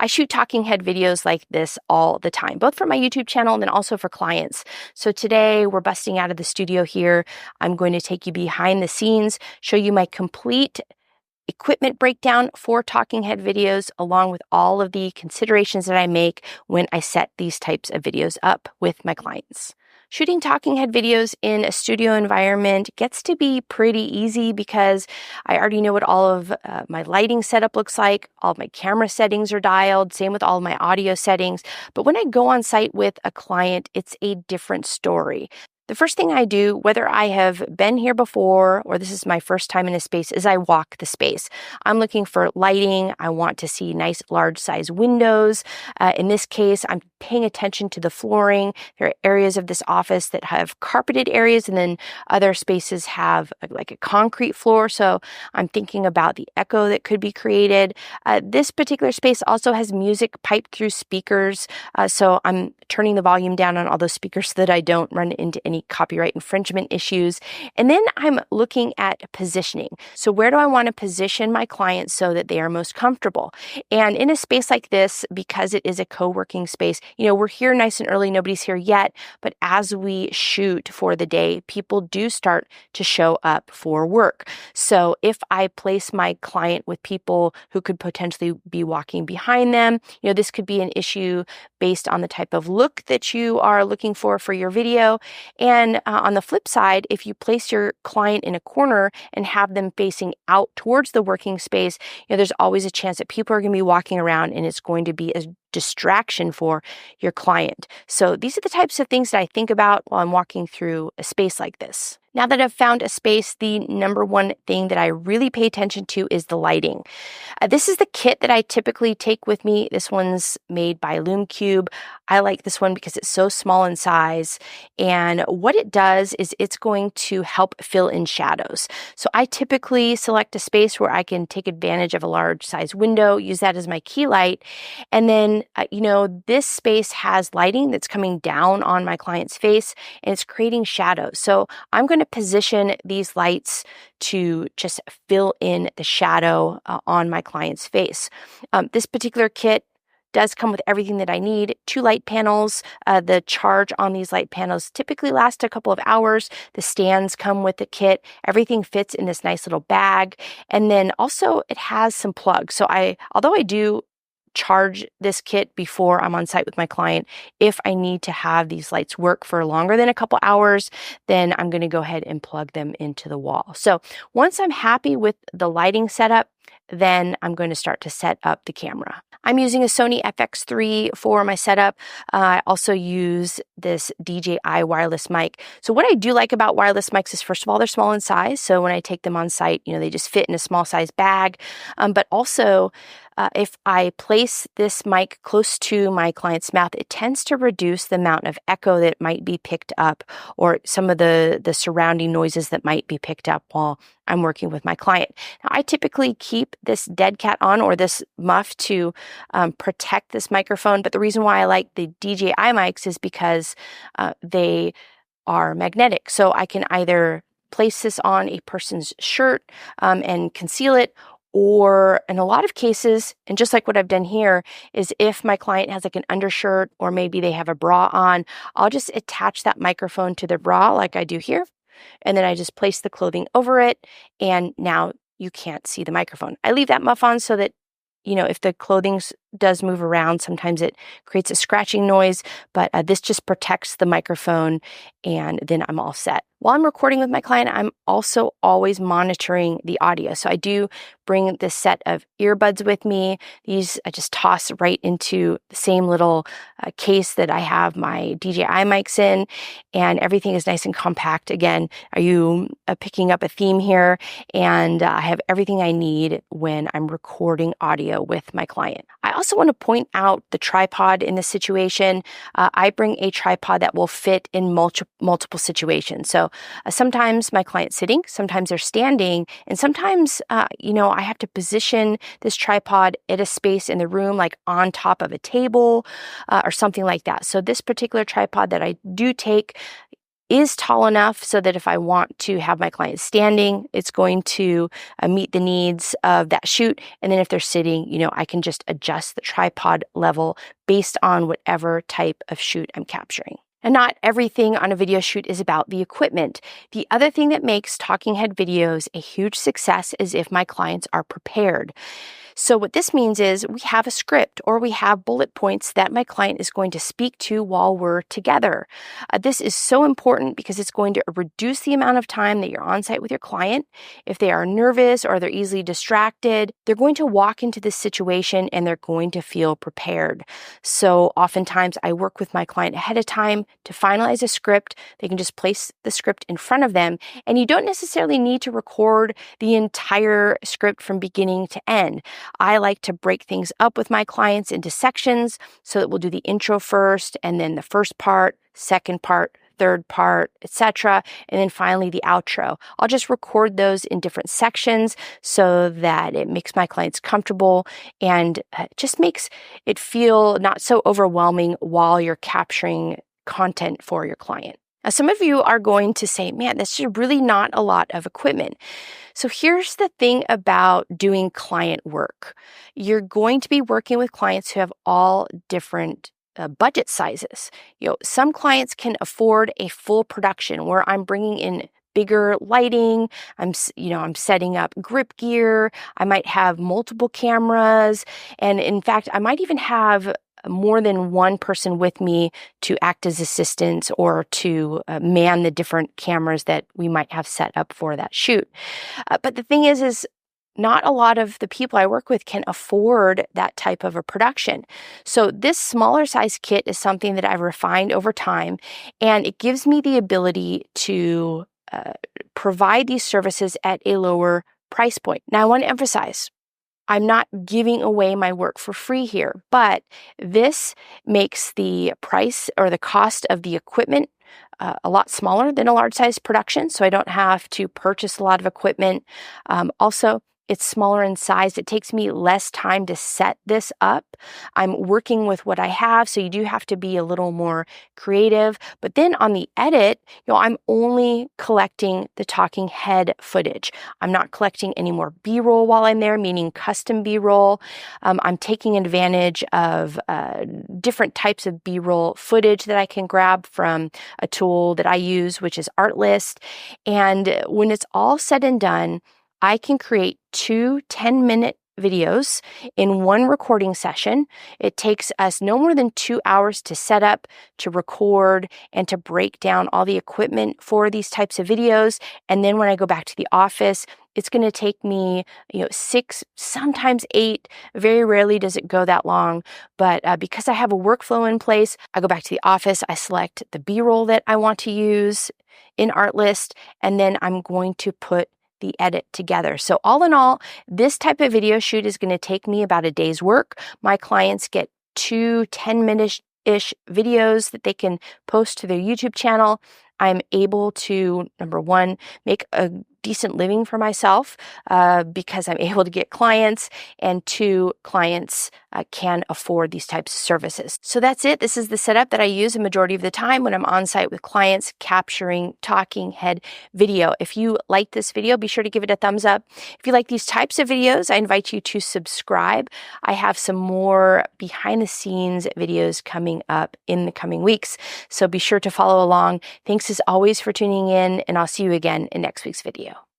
I shoot talking head videos like this all the time, both for my YouTube channel and then also for clients. So today we're busting out of the studio here. I'm going to take you behind the scenes, show you my complete equipment breakdown for talking head videos, along with all of the considerations that I make when I set these types of videos up with my clients. Shooting talking head videos in a studio environment gets to be pretty easy because I already know what all of my lighting setup looks like. All of my camera settings are dialed, same with all of my audio settings. But when I go on site with a client, it's a different story. The first thing I do, whether I have been here before or this is my first time in a space, is I walk the space. I'm looking for lighting. I want to see nice, large size windows. In this case, I'm paying attention to the flooring. There are areas of this office that have carpeted areas, and then other spaces have like a concrete floor. So I'm thinking about the echo that could be created. This particular space also has music piped through speakers. So I'm turning the volume down on all those speakers so that I don't run into any copyright infringement issues. And then I'm looking at positioning. So where do I want to position my clients so that they are most comfortable? And in a space like this, because it is a co-working space, we're here nice and early, nobody's here yet, but as we shoot for the day, people do start to show up for work. So if I place my client with people who could potentially be walking behind them, this could be an issue based on the type of look that you are looking for your video. And on the flip side, if you place your client in a corner and have them facing out towards the working space, there's always a chance that people are going to be walking around and it's going to be a distraction for your client. So these are the types of things that I think about while I'm walking through a space like this. Now that I've found a space, the number one thing that I really pay attention to is the lighting. This is the kit that I typically take with me. This one's made by LumeCube. I like this one because it's so small in size. And what it does is it's going to help fill in shadows. So I typically select a space where I can take advantage of a large size window, use that as my key light. And then, this space has lighting that's coming down on my client's face and it's creating shadows. So I'm going to position these lights to just fill in the shadow on my client's face. This particular kit does come with everything that I need. 2 light panels. The charge on these light panels typically lasts a couple of hours. The stands come with the kit. Everything fits in this nice little bag. And then also it has some plugs. So although I do charge this kit before I'm on site with my client, if I need to have these lights work for longer than a couple hours, then I'm going to go ahead and plug them into the wall. So once I'm happy with the lighting setup, then I'm going to start to set up the camera. I'm using a Sony FX3 for my setup. I also use this DJI wireless mic. So what I do like about wireless mics is, first of all, they're small in size. So when I take them on site, they just fit in a small size bag. But also, if I place this mic close to my client's mouth, it tends to reduce the amount of echo that might be picked up or some of the surrounding noises that might be picked up while I'm working with my client. Now, I typically keep this dead cat on or this muff to protect this microphone. But the reason why I like the DJI mics is because they are magnetic. So I can either place this on a person's shirt and conceal it, or in a lot of cases, and just like what I've done here, is if my client has like an undershirt or maybe they have a bra on, I'll just attach that microphone to their bra like I do here. And then I just place the clothing over it. And now you can't see the microphone. I leave that muff on so that, if the clothing does move around, sometimes it creates a scratching noise, but this just protects the microphone and then I'm all set. While I'm recording with my client, I'm also always monitoring the audio. So I do bring this set of earbuds with me. These I just toss right into the same little case that I have my DJI mics in, and everything is nice and compact. Again, are you picking up a theme here? And I have everything I need when I'm recording audio with my client. I also want to point out the tripod in this situation. I bring a tripod that will fit in multiple situations. So sometimes my client's sitting, sometimes they're standing, and sometimes, I have to position this tripod at a space in the room, like on top of a table or something like that. So this particular tripod that I do take is tall enough so that if I want to have my client standing, it's going to meet the needs of that shoot. And then if they're sitting, I can just adjust the tripod level based on whatever type of shoot I'm capturing. And not everything on a video shoot is about the equipment. The other thing that makes talking head videos a huge success is if my clients are prepared. So what this means is we have a script or we have bullet points that my client is going to speak to while we're together. This is so important because it's going to reduce the amount of time that you're on site with your client. If they are nervous or they're easily distracted, they're going to walk into this situation and they're going to feel prepared. So oftentimes I work with my client ahead of time to finalize a script. They can just place the script in front of them, and you don't necessarily need to record the entire script from beginning to end. I like to break things up with my clients into sections so that we'll do the intro first, and then the first part, second part, third part, etc., and then finally the outro. I'll just record those in different sections so that it makes my clients comfortable and just makes it feel not so overwhelming while you're capturing content for your client. Now, some of you are going to say, man, that's just really not a lot of equipment. So here's the thing about doing client work. You're going to be working with clients who have all different budget sizes. Some clients can afford a full production where I'm bringing in bigger lighting. I'm setting up grip gear. I might have multiple cameras. And in fact, I might even have more than one person with me to act as assistants or to man the different cameras that we might have set up for that shoot. But the thing is not a lot of the people I work with can afford that type of a production. So this smaller size kit is something that I've refined over time, and it gives me the ability to provide these services at a lower price point. Now, I want to emphasize, I'm not giving away my work for free here, but this makes the price or the cost of the equipment a lot smaller than a large size production, so I don't have to purchase a lot of equipment. Also, it's smaller in size. It takes me less time to set this up. I'm working with what I have, so you do have to be a little more creative. But then on the edit, I'm only collecting the talking head footage. I'm not collecting any more B-roll while I'm there, meaning custom B-roll. I'm taking advantage of different types of B-roll footage that I can grab from a tool that I use, which is Artlist. And when it's all said and done, I can create 2 10-minute videos in one recording session. It takes us no more than 2 hours to set up, to record, and to break down all the equipment for these types of videos. And then when I go back to the office, it's going to take me 6, sometimes 8. Very rarely does it go that long. But because I have a workflow in place, I go back to the office, I select the B-roll that I want to use in Artlist, and then I'm going to put the edit together. So all in all, this type of video shoot is going to take me about a day's work. My clients get 2 10-minute-ish videos that they can post to their YouTube channel. I'm able to, number one, make a decent living for myself because I'm able to get clients, and 2, clients can afford these types of services. So that's it. This is the setup that I use a majority of the time when I'm on site with clients capturing talking head video. If you like this video, be sure to give it a thumbs up. If you like these types of videos, I invite you to subscribe. I have some more behind the scenes videos coming up in the coming weeks, so be sure to follow along. Thanks as always for tuning in, and I'll see you again in next week's video.